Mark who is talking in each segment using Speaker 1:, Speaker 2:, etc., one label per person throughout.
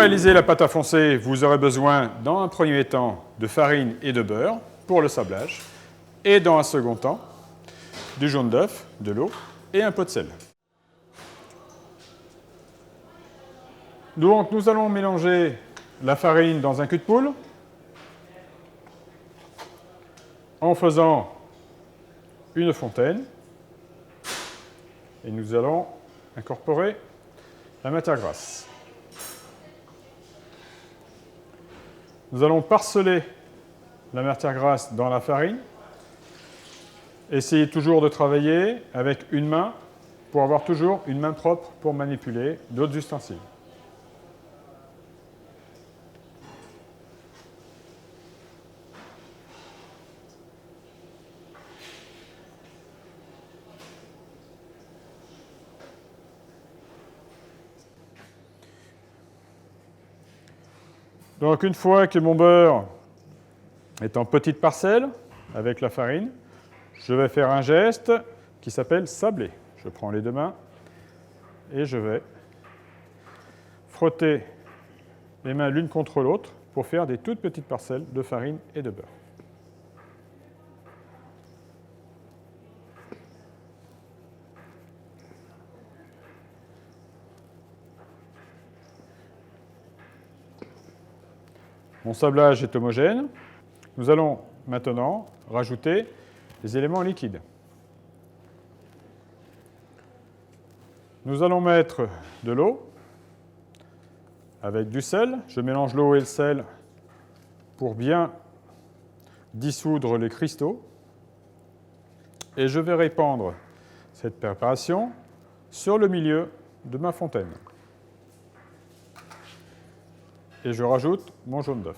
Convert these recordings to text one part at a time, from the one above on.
Speaker 1: réaliser la pâte à foncer, vous aurez besoin, dans un premier temps, de farine et de beurre pour le sablage, et dans un second temps, du jaune d'œuf, de l'eau et un peu de sel. Donc, nous allons mélanger la farine dans un cul de poule en faisant une fontaine et nous allons incorporer la matière grasse. Nous allons parceler la matière grasse dans la farine. Essayez toujours de travailler avec une main pour avoir toujours une main propre pour manipuler d'autres ustensiles. Donc une fois que mon beurre est en petites parcelles avec la farine, je vais faire un geste qui s'appelle sabler. Je prends les deux mains et je vais frotter les mains l'une contre l'autre pour faire des toutes petites parcelles de farine et de beurre. Mon sablage est homogène. Nous allons maintenant rajouter les éléments liquides. Nous allons mettre de l'eau avec du sel. Je mélange l'eau et le sel pour bien dissoudre les cristaux. Et je vais répandre cette préparation sur le milieu de ma fontaine. Et je rajoute mon jaune d'œuf.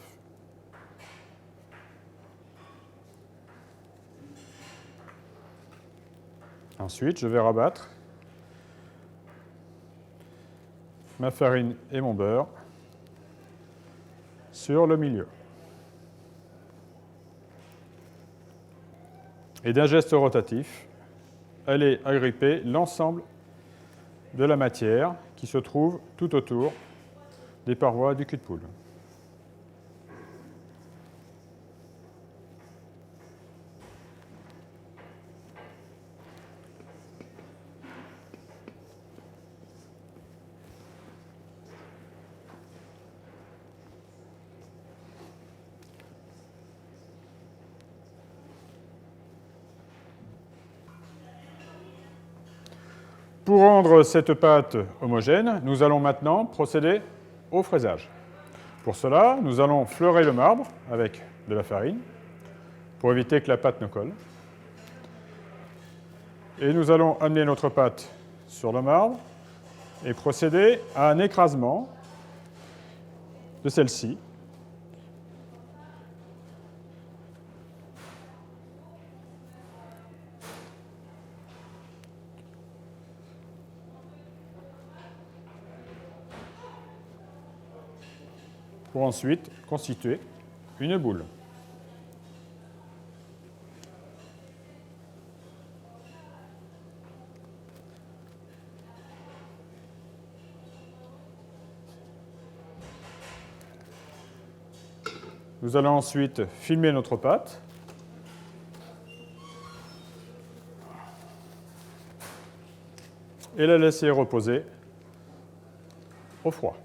Speaker 1: Ensuite, je vais rabattre ma farine et mon beurre sur le milieu. Et d'un geste rotatif, allez agripper l'ensemble de la matière qui se trouve tout autour des parois du cul de poule. Pour rendre cette pâte homogène, nous allons maintenant procéder au fraisage. Pour cela, nous allons fleurer le marbre avec de la farine pour éviter que la pâte ne colle. Et nous allons amener notre pâte sur le marbre et procéder à un écrasement de celle-ci. Pour ensuite constituer une boule. Nous allons ensuite filmer notre pâte. Et la laisser reposer au froid.